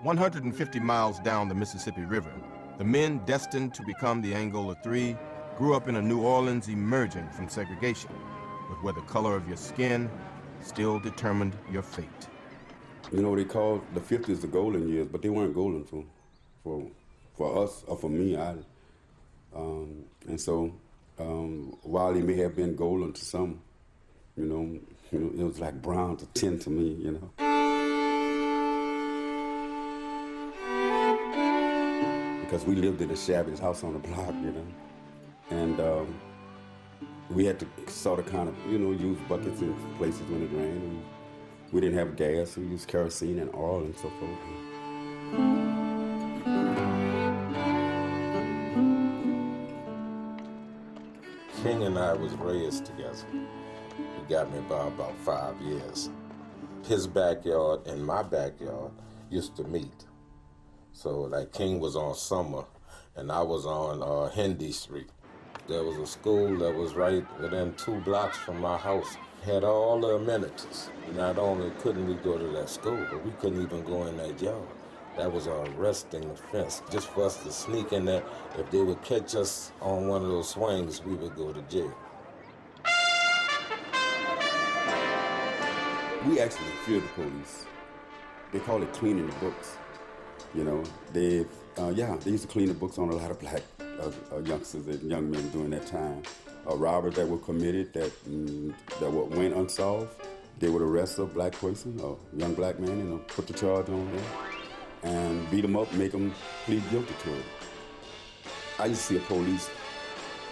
150 miles down the Mississippi River, the men destined to become the Angola Three grew up in a New Orleans emerging from segregation, but where the color of your skin still determined your fate. You know, they called the 50s the golden years, but they weren't golden for us or for me either. And so while they may have been golden to some, you know, it was like brown to tin to me, you know. Because we lived in the shabbiest house on the block, you know. And we had to sort of kind of, you know, use buckets in places when it rained. We didn't have gas, so we used kerosene and oil and so forth. King and I was raised together. He got me by about 5 years. His backyard and my backyard used to meet. So like King was on Summer and I was on Hendy Street. There was a school that was right within 2 blocks from my house. Had all the amenities. Not only couldn't we go to that school, but we couldn't even go in that yard. That was an arresting offense, just for us to sneak in there. If they would catch us on one of those swings, we would go to jail. We actually feared the police. They call it cleaning the books. You know, they used to clean the books on a lot of black youngsters and young men during that time. Robbers that were committed that went unsolved, they would arrest a black person, a young black man, and put the charge on them and beat them up, make them plead guilty to it. I used to see a police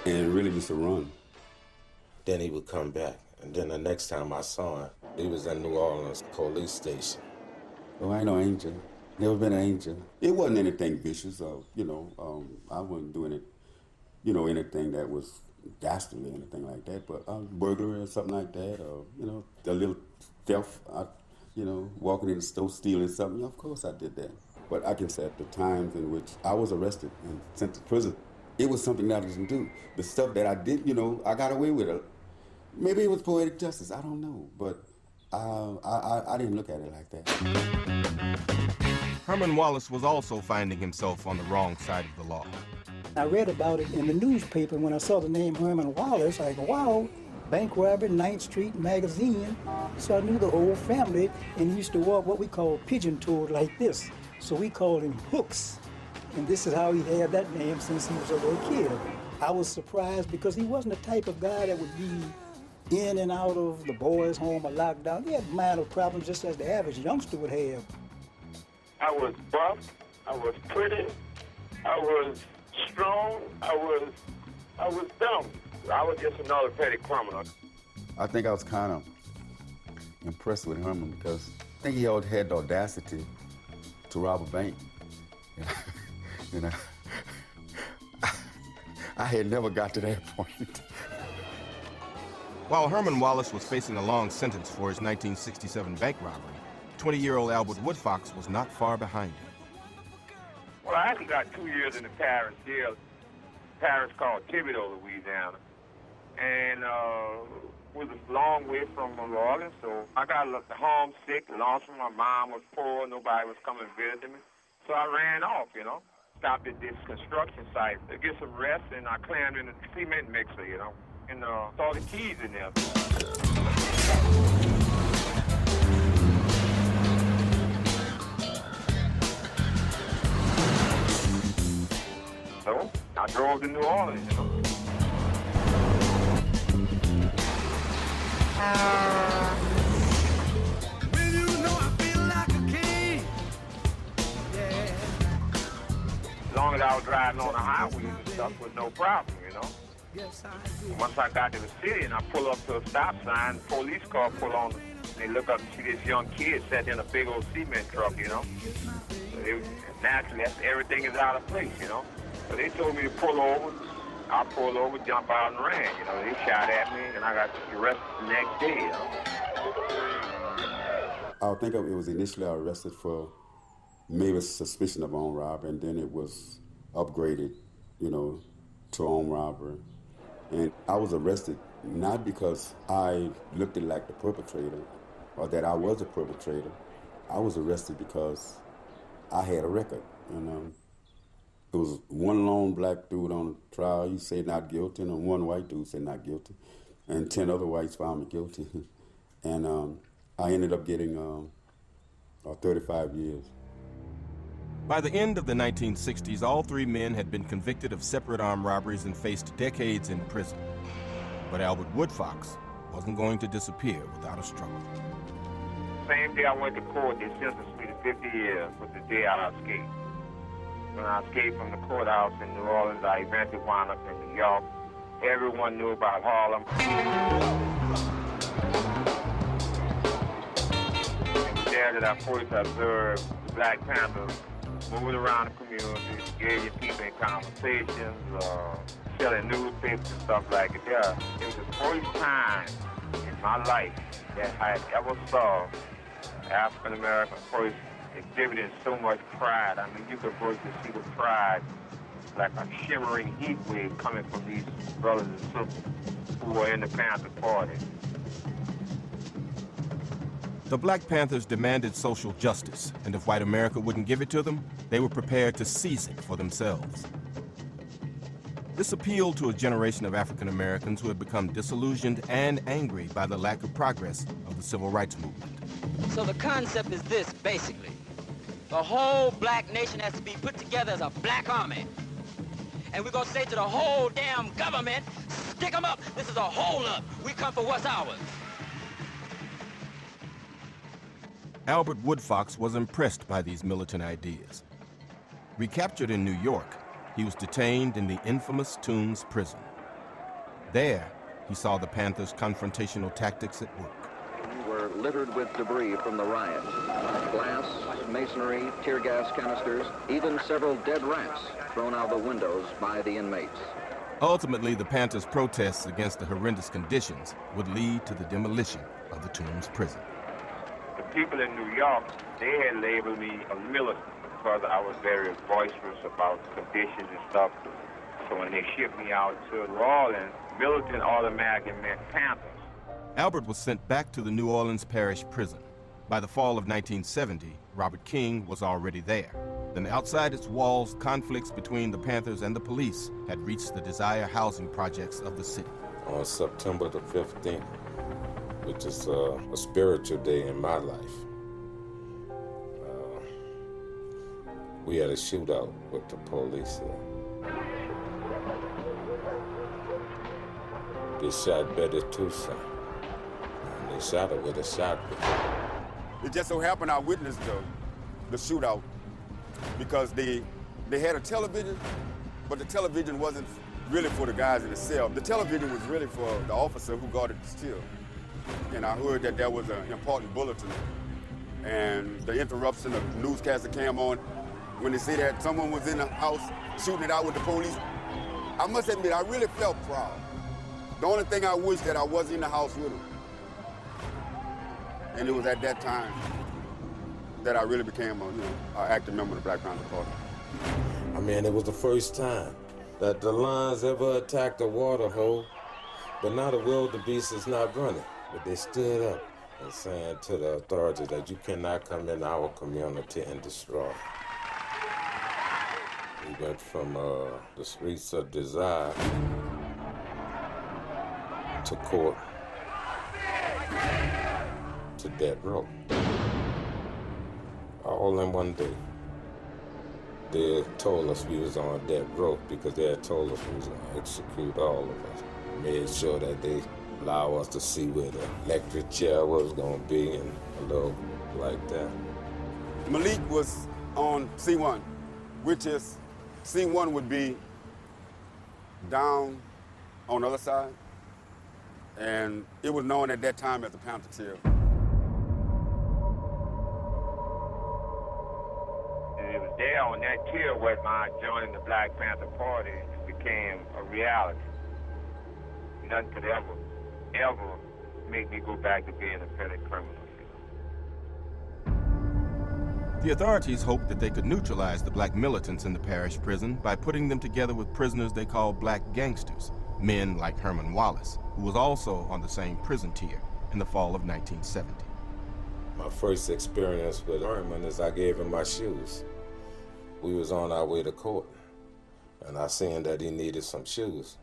and really used to run. Then he would come back, and then the next time I saw him, he was in New Orleans police station. Oh, I ain't no angel. Never been an angel. It wasn't anything vicious, you know. I wasn't doing it, you know, anything that was dastardly or anything like that, but burglary or something like that, or, you know, a little theft, you know, walking in the store stealing something. Yeah, of course I did that. But I can say at the times in which I was arrested and sent to prison, it was something that I didn't do. The stuff that I did, you know, I got away with it. Maybe it was poetic justice, I don't know, but I didn't look at it like that. Herman Wallace was also finding himself on the wrong side of the law. I read about it in the newspaper. When I saw the name Herman Wallace, I go, wow, bank robbery, 9th Street magazine. So I knew the whole family, and he used to walk what we call pigeon-toed like this. So we called him Hooks. And this is how he had that name since he was a little kid. I was surprised because he wasn't the type of guy that would be in and out of the boys' home or locked down. He had minor problems just as the average youngster would have. I was buff, I was pretty, I was strong, I was dumb. I was just another petty criminal. I think I was kind of impressed with Herman because I think he had the audacity to rob a bank. You know, I had never got to that point. While Herman Wallace was facing a long sentence for his 1967 bank robbery, 20-year-old Albert Woodfox was not far behind him. Well, I actually got 2 years in the parish jail. Parish called Thibodeau, Louisiana. And was a long way from New Orleans, so I got homesick, lost from my mom, was poor, nobody was coming visiting me. So I ran off, you know. Stopped at this construction site to get some rest, and I climbed in a cement mixer, you know, and saw the keys in there. So I drove to New Orleans, you know. Well, you know I feel like a king. Yeah. As long as I was driving on the highway and stuff was no problem, you know. Yes, I do. Once I got to the city and I pull up to a stop sign, the police car pull on. They look up and see this young kid sitting in a big old cement truck, you know. So naturally, everything is out of place, you know. So they told me to pull over. I pulled over, jump out and ran. You know, they shot at me, and I got arrested the next day, you know. I think it was initially arrested for maybe suspicion of armed robbery, and then it was upgraded, you know, to armed robbery. And I was arrested not because I looked like the perpetrator or that I was a perpetrator. I was arrested because I had a record, and it was one lone black dude on the trial. He said not guilty, and one white dude said not guilty, and 10 other whites found me guilty. And I ended up getting 35 years. By the end of the 1960s, all three men had been convicted of separate armed robberies and faced decades in prison. But Albert Woodfox wasn't going to disappear without a struggle. Same day I went to court, they sentenced me to 50 years was the day I escaped. When I escaped from the courthouse in New Orleans, I eventually wound up in New York. Everyone knew about Harlem. It was there that I first observed the Black Panthers moving around the community, engaging people in conversations, selling newspapers and stuff like that. It was the first time in my life that I had ever saw African-American person exhibiting so much pride. I mean, you could virtually see the pride like a shimmering heat wave coming from these brothers and sisters who were in the Panther Party. The Black Panthers demanded social justice, and if white America wouldn't give it to them, they were prepared to seize it for themselves. This appealed to a generation of African Americans who had become disillusioned and angry by the lack of progress of the civil rights movement. So the concept is this, basically. The whole black nation has to be put together as a black army. And we're gonna say to the whole damn government, stick them up. This is a hold-up. We come for what's ours. Albert Woodfox was impressed by these militant ideas. Recaptured in New York, he was detained in the infamous Tombs prison. There, he saw the Panthers' confrontational tactics at work. We were littered with debris from the riot. Glass, masonry, tear gas canisters, even several dead rats thrown out the windows by the inmates. Ultimately, the Panthers' protests against the horrendous conditions would lead to the demolition of the Tombs prison. The people in New York, they had labeled me a militant because I was very boisterous about conditions and stuff. So when they shipped me out to New Orleans, militant automatically meant Panthers. Albert was sent back to the New Orleans Parish Prison. By the fall of 1970, Robert King was already there. Then outside its walls, conflicts between the Panthers and the police had reached the desired housing projects of the city. On September the 15th, which is a spiritual day in my life, we had a shootout with the police. They shot Betty Toussaint. They shot her with a shotgun. It just so happened I witnessed the shootout because they had a television, but the television wasn't really for the guys in the cell. The television was really for the officer who guarded the still. And I heard that there was an important bulletin, and the interruption of the newscaster came on when they said that someone was in the house shooting it out with the police. I must admit, I really felt proud. The only thing I wish that I was in the house with them. And it was at that time that I really became an active member of the Black Panther Party. I mean, it was the first time that the Lions ever attacked a water hole, but now the wildebeest is not running. But they stood up and saying to the authorities that you cannot come in our community and destroy. We went from the streets of Desire to court to death row. All in one day. They told us we was on death row because they had told us we was going to execute all of us. Made sure that they allow us to see where the electric chair was going to be and a little like that. Malik was on C1, which is, C1 would be down on the other side, and it was known at that time as the Panther Tier. And it was there on that tier where my joining the Black Panther Party became a reality. Nothing could ever make me go back to being a petty criminal. The authorities hoped that they could neutralize the black militants in the parish prison by putting them together with prisoners they called black gangsters, men like Herman Wallace, who was also on the same prison tier in the fall of 1970. My first experience with Herman is I gave him my shoes. We was on our way to court, and I seen that he needed some shoes.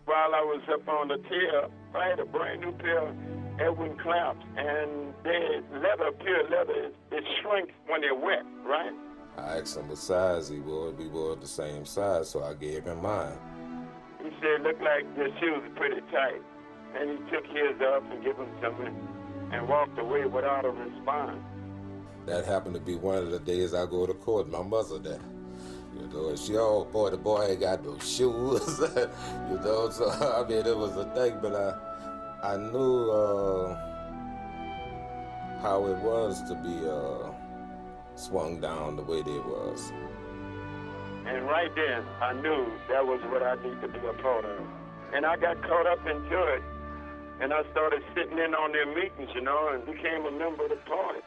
While I was up on the tail, I had a brand new pair of Edwin clamps, and they leather, pure leather, it shrinks when they're wet, right? I asked him what size he wore. We wore the same size, so I gave him mine. He said, look like your shoes are pretty tight. And he took his up and gave him something and walked away without a response. That happened to be one of the days I go to court. My mother there. You know, and she, oh boy, the boy ain't got no shoes. You know, so I mean, it was a thing, but I knew how it was to be swung down the way they was. And right then, I knew that was what I needed to be a part of. And I got caught up into it, and I started sitting in on their meetings, you know, and became a member of the party.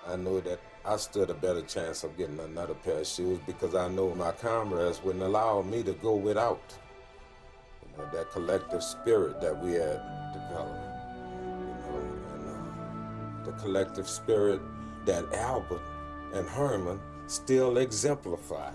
I knew that I stood a better chance of getting another pair of shoes because I knew my comrades wouldn't allow me to go without. You know, that collective spirit that we had developed. You know, and the collective spirit that Albert and Herman still exemplify.